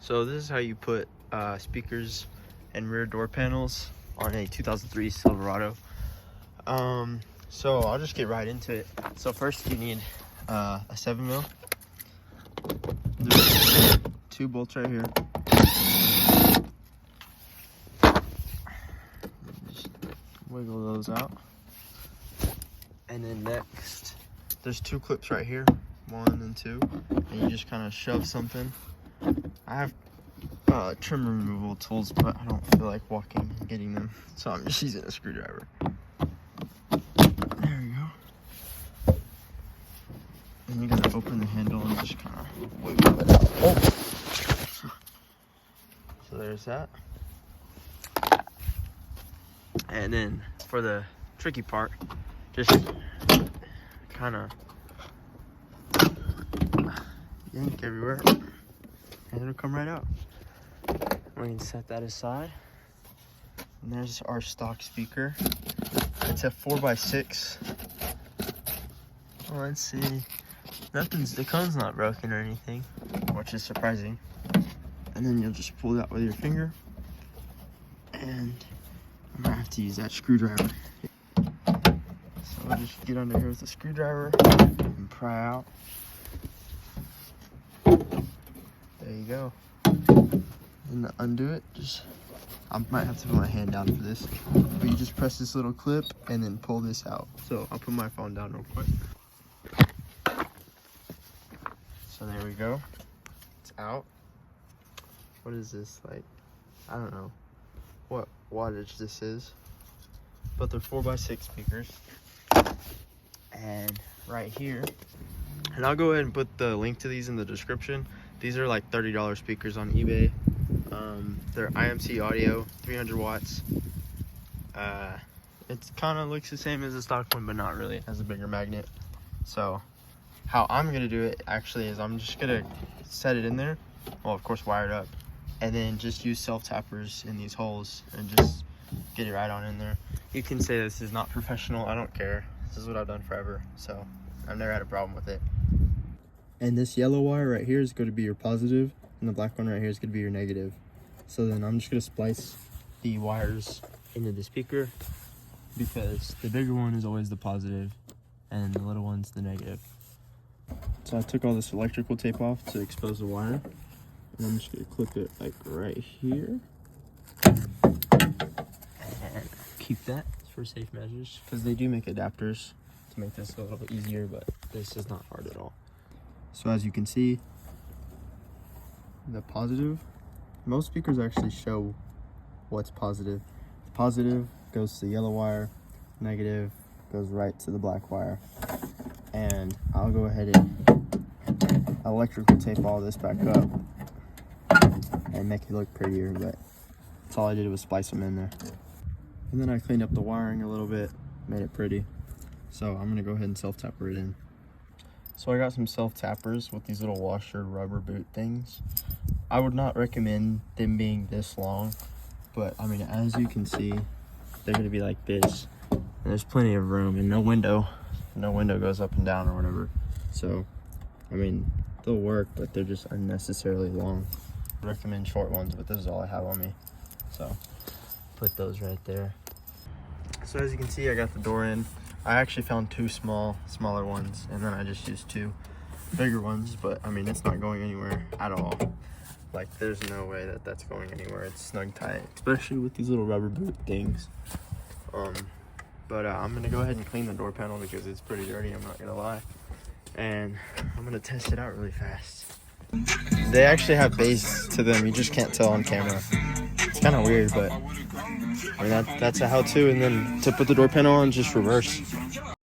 So this is how you put speakers and rear door panels on a 2003 Silverado. So I'll just get right into it. So first you need a 7mm. There's 2 bolts right here. Just wiggle those out. And then next, there's 2 clips right here, 1 and 2, and you just kind of shove something. I have trim removal tools, but I don't feel like walking and getting them, so I'm just using a screwdriver. There you go. And you gotta open the handle and just kind of wiggle it out. Oh. So there's that. And then for the tricky part, just kind of yank everywhere and it'll come right out. We can set that aside. And there's our stock speaker. It's a 4x6. Let's see. The cone's not broken or anything, which is surprising. And then you'll just pull that with your finger. And I'm gonna have to use that screwdriver. So I'll just get under here with the screwdriver and pry out. There you go. And to undo it, I might have to put my hand down for this, but you just press this little clip and then pull this out. So I'll put my phone down real quick. So there we go. It's out. What is this, like? I don't know what wattage this is, but they're 4x6 speakers. And right here, and I'll go ahead and put the link to these in the description. These are like $30 speakers on eBay. They're IMC audio, 300 watts. It kind of looks the same as the stock one, but not really. It has a bigger magnet. So how I'm gonna do it actually is I'm just gonna set it in there. Well, of course, wire it up, and then just use self-tappers in these holes and just get it right on in there. You can say this is not professional. I don't care. This is what I've done forever, so I've never had a problem with it. And this yellow wire right here is going to be your positive, and the black one right here is going to be your negative. So then I'm just going to splice the wires into the speaker, because the bigger one is always the positive and the little one's the negative. So I took all this electrical tape off to expose the wire, and I'm just going to clip it like right here and keep that for safe measures, because they do make adapters to make this a little bit easier, but this is not hard at all. So as you can see, the positive, most speakers actually show what's positive. The positive goes to the yellow wire, negative goes right to the black wire. And I'll go ahead and electrical tape all this back up and make it look prettier, but that's all I did was splice them in there. And then I cleaned up the wiring a little bit, made it pretty. So I'm gonna go ahead and self-tapper it in. So I got some self-tappers with these little washer rubber boot things. I would not recommend them being this long, but I mean, as you can see, they're gonna be like this. And there's plenty of room and no window goes up and down or whatever. So, I mean, they'll work, but they're just unnecessarily long. I recommend short ones, but this is all I have on me. So, put those right there. So as you can see, I got the door in. I actually found 2 smaller ones, and then I just used 2 bigger ones, but I mean, it's not going anywhere at all. Like, there's no way that that's going anywhere. It's snug tight, especially with these little rubber boot things. But I'm gonna go ahead and clean the door panel because it's pretty dirty, I'm not gonna lie. And I'm gonna test it out really fast. They actually have bass to them, you just can't tell on camera. It's kind of weird, but I mean, that's a how-to. And then to put the door panel on, just reverse.